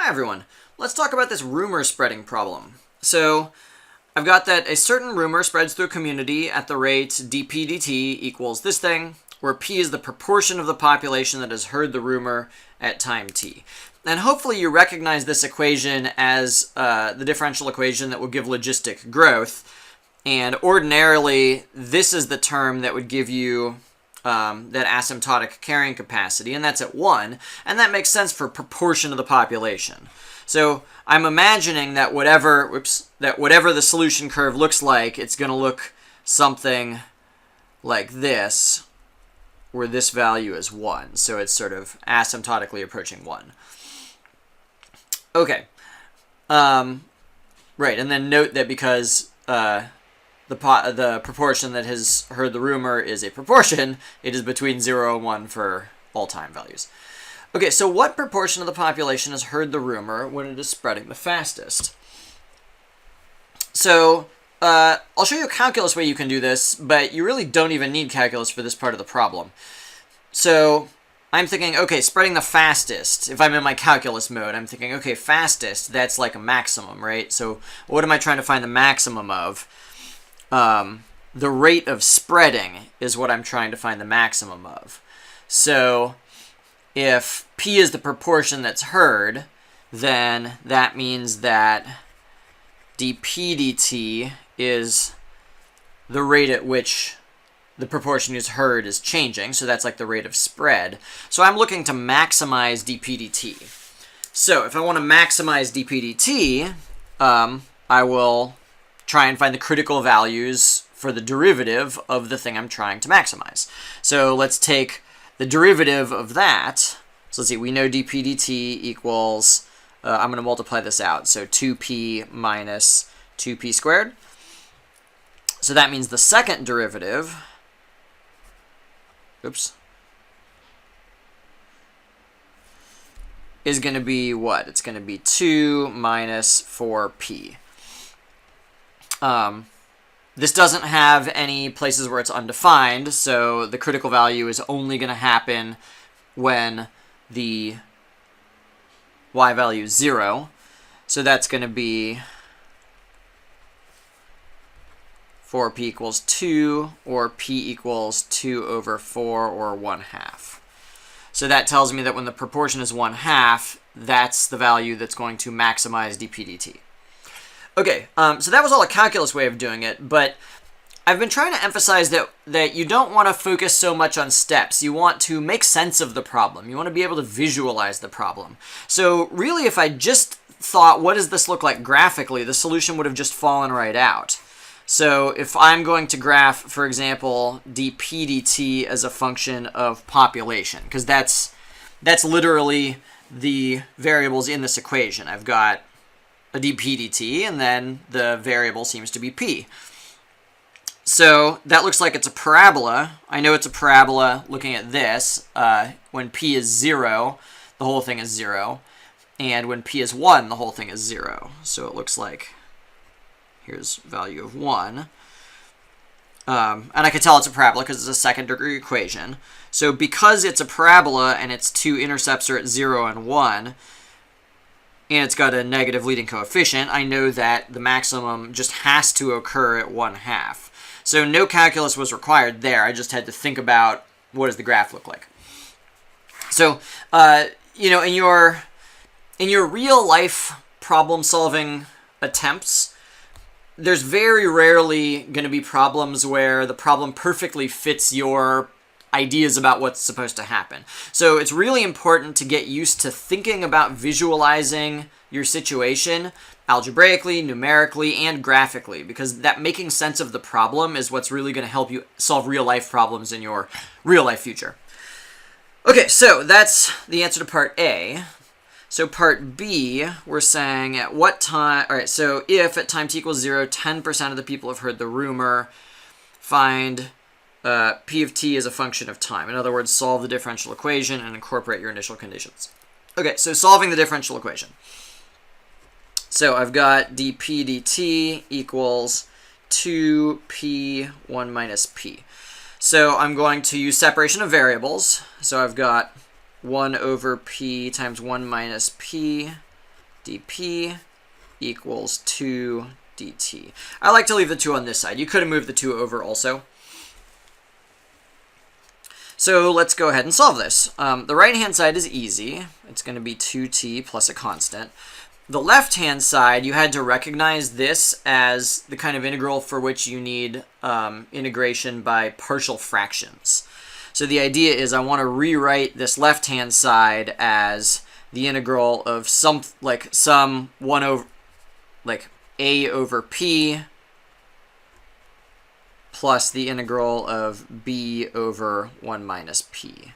Hi everyone, let's talk about this rumor spreading problem. So I've got that a certain rumor spreads through a community at the rate dp dt equals this thing, where p is the proportion of the population that has heard the rumor at time t. And hopefully you recognize this equation as the differential equation that will give logistic growth. And ordinarily, this is the term that would give you that asymptotic carrying capacity, and that's at 1, and that makes sense for proportion of the population. So I'm imagining that whatever the solution curve looks like, it's going to look something like this, where this value is 1. So it's sort of asymptotically approaching 1. Okay. Right, and then note that because the proportion that has heard the rumor is a proportion, it is between 0 and 1 for all time values. Okay, so what proportion of the population has heard the rumor when it is spreading the fastest? So I'll show you a calculus way you can do this, but you really don't even need calculus for this part of the problem. So I'm thinking, okay, spreading the fastest. If I'm in my calculus mode, I'm thinking, okay, fastest, that's like a maximum, right? So what am I trying to find the maximum of? The rate of spreading is what I'm trying to find the maximum of. So if p is the proportion that's heard, then that means that dp dt is the rate at which the proportion is heard is changing. So that's like the rate of spread. So I'm looking to maximize dp dt. So if I want to maximize dp dt, I will try and find the critical values for the derivative of the thing I'm trying to maximize. So let's take the derivative of that. So let's see, we know dp dt equals, I'm going to multiply this out, so 2p minus 2p squared. So that means the second derivative, is going to be what? It's going to be 2 minus 4p. This doesn't have any places where it's undefined, so the critical value is only going to happen when the y value is 0. So that's going to be 4p equals 2, or p equals 2 over 4, or 1/2. So that tells me that when the proportion is 1/2, that's the value that's going to maximize dp dt. Okay, so that was all a calculus way of doing it, but I've been trying to emphasize that you don't want to focus so much on steps. You want to make sense of the problem. You want to be able to visualize the problem. So really, if I just thought, what does this look like graphically, the solution would have just fallen right out. So if I'm going to graph, for example, dp dt as a function of population, because that's literally the variables in this equation. I've got a dp dt, and then the variable seems to be p. So that looks like it's a parabola. I know it's a parabola looking at this. When p is 0, the whole thing is 0. And when p is 1, the whole thing is 0. So it looks like, here's value of 1. And I can tell it's a parabola because it's a second degree equation. So because it's a parabola and its two intercepts are at 0 and 1, and it's got a negative leading coefficient, I know that the maximum just has to occur at 1/2. So no calculus was required there. I just had to think about what does the graph look like. So, you know, in your real life problem solving attempts, there's very rarely going to be problems where the problem perfectly fits your ideas about what's supposed to happen. So it's really important to get used to thinking about visualizing your situation algebraically, numerically, and graphically, because that making sense of the problem is what's really going to help you solve real life problems in your real life future. Okay, so that's the answer to part A. So part B, we're saying at what time, all right, so if at time t equals 0, 10% of the people have heard the rumor, find p of t is a function of time. In other words, solve the differential equation and incorporate your initial conditions. Okay, so solving the differential equation. So I've got dp dt equals 2p 1 minus p. So I'm going to use separation of variables. So I've got 1 over p times 1 minus p dp equals 2 dt. I like to leave the 2 on this side. You could have moved the 2 over also. So let's go ahead and solve this. The right-hand side is easy. It's going to be 2t plus a constant. The left-hand side, you had to recognize this as the kind of integral for which you need integration by partial fractions. So the idea is I want to rewrite this left-hand side as the integral of some 1 over, like a over p plus the integral of b over 1 minus p.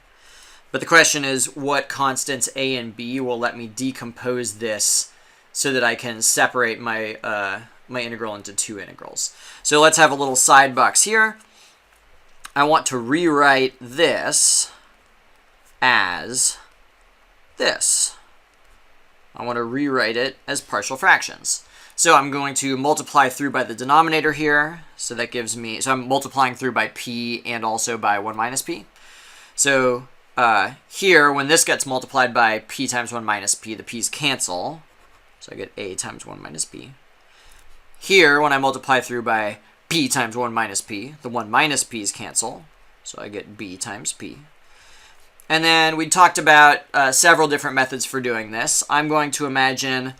But the question is, what constants a and b will let me decompose this so that I can separate my my integral into 2 integrals. So let's have a little side box here. I want to rewrite this as this. I want to rewrite it as partial fractions. So I'm going to multiply through by the denominator here. So that gives me, so I'm multiplying through by p and also by 1 minus p. So here, when this gets multiplied by p times 1 minus p, the p's cancel. So I get a times 1 minus p. Here, when I multiply through by p times 1 minus p, the 1 minus p's cancel. So I get b times p. And then we talked about several different methods for doing this. I'm going to imagine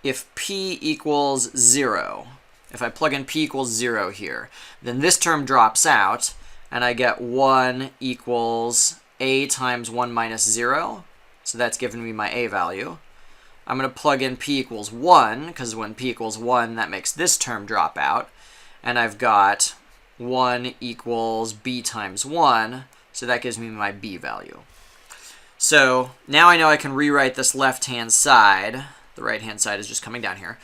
if p equals 0, if I plug in p equals 0 here, then this term drops out, and I get 1 equals a times 1 minus 0. So that's giving me my a value. I'm going to plug in p equals 1, because when p equals 1, that makes this term drop out. And I've got 1 equals b times 1, so that gives me my b value. So now I know I can rewrite this left-hand side. The right-hand side is just coming down here.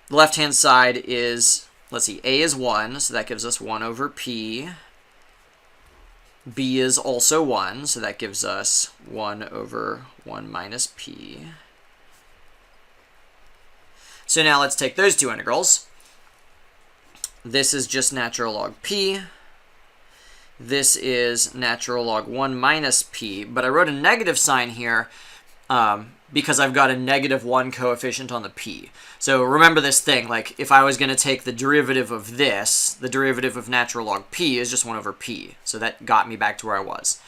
The left-hand side is, let's see, a is 1, so that gives us 1 over p. B is also 1, so that gives us 1 over 1 minus p. So now let's take those 2 integrals. This is just natural log p. This is natural log 1 minus p, but I wrote a negative sign here because I've got a -1 coefficient on the p. So remember this thing, like if I was going to take the derivative of this, the derivative of natural log p is just 1 over p. So that got me back to where I was.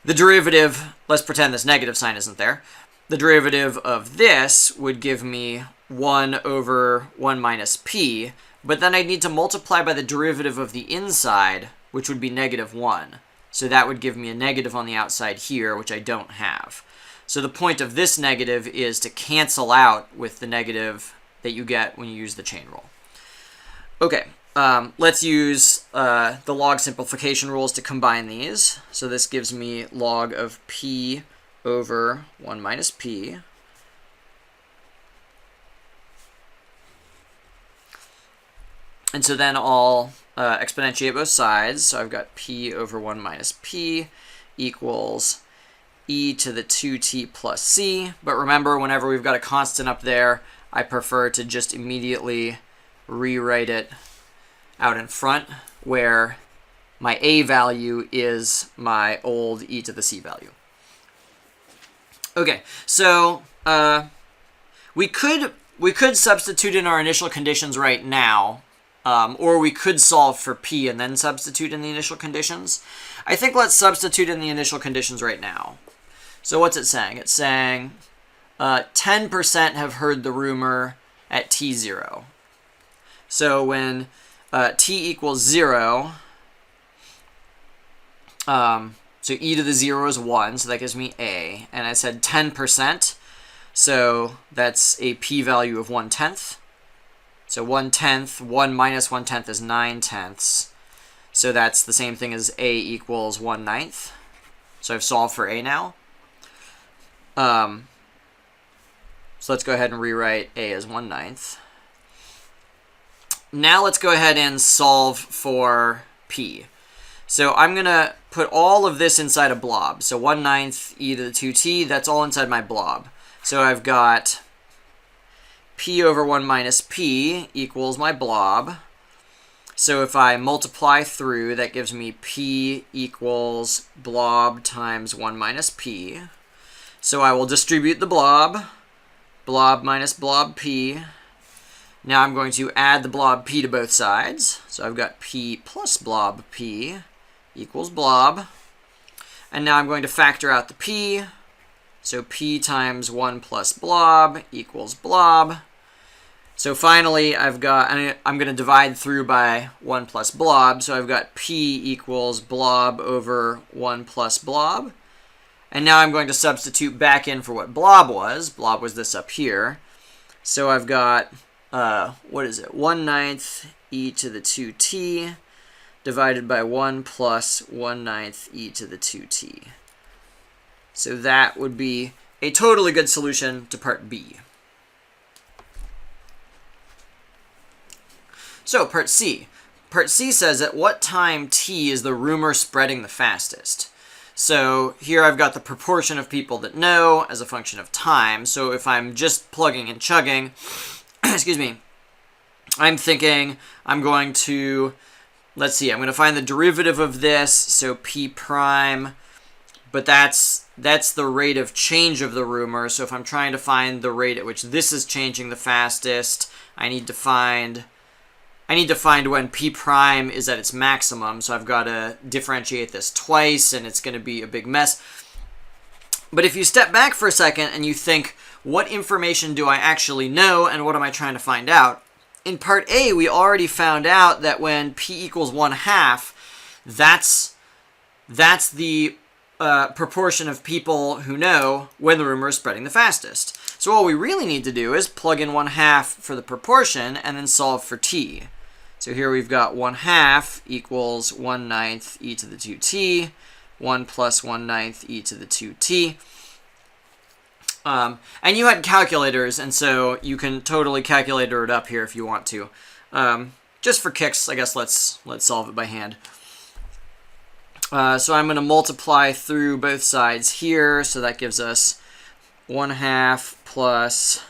The derivative, let's pretend this negative sign isn't there. The derivative of this would give me 1 over 1 minus p, but then I'd need to multiply by the derivative of the inside, which would be -1. So that would give me a negative on the outside here, which I don't have. So the point of this negative is to cancel out with the negative that you get when you use the chain rule. Okay, let's use the log simplification rules to combine these. So this gives me log of p over 1 minus p. And so then I'll exponentiate both sides. So I've got p over 1 minus p equals e to the 2t plus c. But remember, whenever we've got a constant up there, I prefer to just immediately rewrite it out in front, where my a value is my old e to the c value. Okay, so we could substitute in our initial conditions right now, or we could solve for p and then substitute in the initial conditions. I think let's substitute in the initial conditions right now. So what's it saying? It's saying 10% have heard the rumor at t0. So when t equals 0, so e to the 0 is 1, so that gives me a. And I said 10%, so that's a p-value of 1/10. So 1/10, 1 minus 1/10 is 9/10. So that's the same thing as a equals 1/9. So I've solved for a now. So let's go ahead and rewrite a as 1/9. Now let's go ahead and solve for p. So I'm going to put all of this inside a blob. So 1/9 e to the 2t, that's all inside my blob. So I've got p over 1 minus p equals my blob. So if I multiply through, that gives me p equals blob times 1 minus p. So I will distribute the blob. Blob minus blob p. Now I'm going to add the blob p to both sides. So I've got p plus blob p equals blob. And now I'm going to factor out the p. So p times 1 plus blob equals blob. So finally, I'm going to divide through by 1 plus blob. So I've got p equals blob over 1 plus blob. And now I'm going to substitute back in for what blob was. Blob was this up here. So I've got, 1/9 e to the 2t divided by 1 plus 1/9 e to the 2t. So that would be a totally good solution to part B. So part C. Part C says at what time t is the rumor spreading the fastest? So here I've got the proportion of people that know as a function of time. So if I'm just plugging and chugging, excuse me, I'm thinking I'm going to, let's see, I'm going to find the derivative of this, so p prime, but that's the rate of change of the rumor. So if I'm trying to find the rate at which this is changing the fastest, I need to find when p prime is at its maximum. So I've got to differentiate this twice, and it's going to be a big mess. But if you step back for a second and you think, what information do I actually know, and what am I trying to find out? In part A, we already found out that when p equals 1/2, that's the proportion of people who know when the rumor is spreading the fastest. So all we really need to do is plug in 1/2 for the proportion and then solve for t. So here we've got 1/2 equals 1/9 e to the 2t, 1 plus 1/9 e to the 2t. And you had calculators, and so you can totally calculator it up here if you want to. Just for kicks, I guess let's solve it by hand. So I'm going to multiply through both sides here, so that gives us 1/2 plus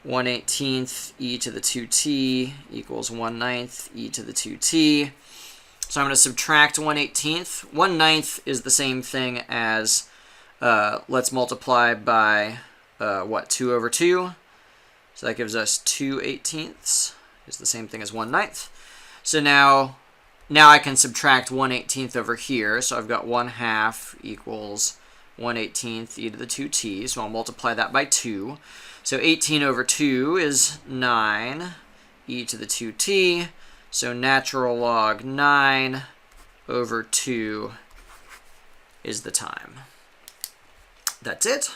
1/18 e to the 2t equals 1/9 e to the 2t. So I'm going to subtract 1/18. 1/9 is the same thing as, let's multiply by, 2 over 2. So that gives us 2/18 is the same thing as 1/9. So now I can subtract 1/18 over here. So I've got 1/2 equals 1/18 e to the 2t. So I'll multiply that by 2. So 18 over 2 is 9 e to the 2t. So natural log 9 over 2 is the time. That's it.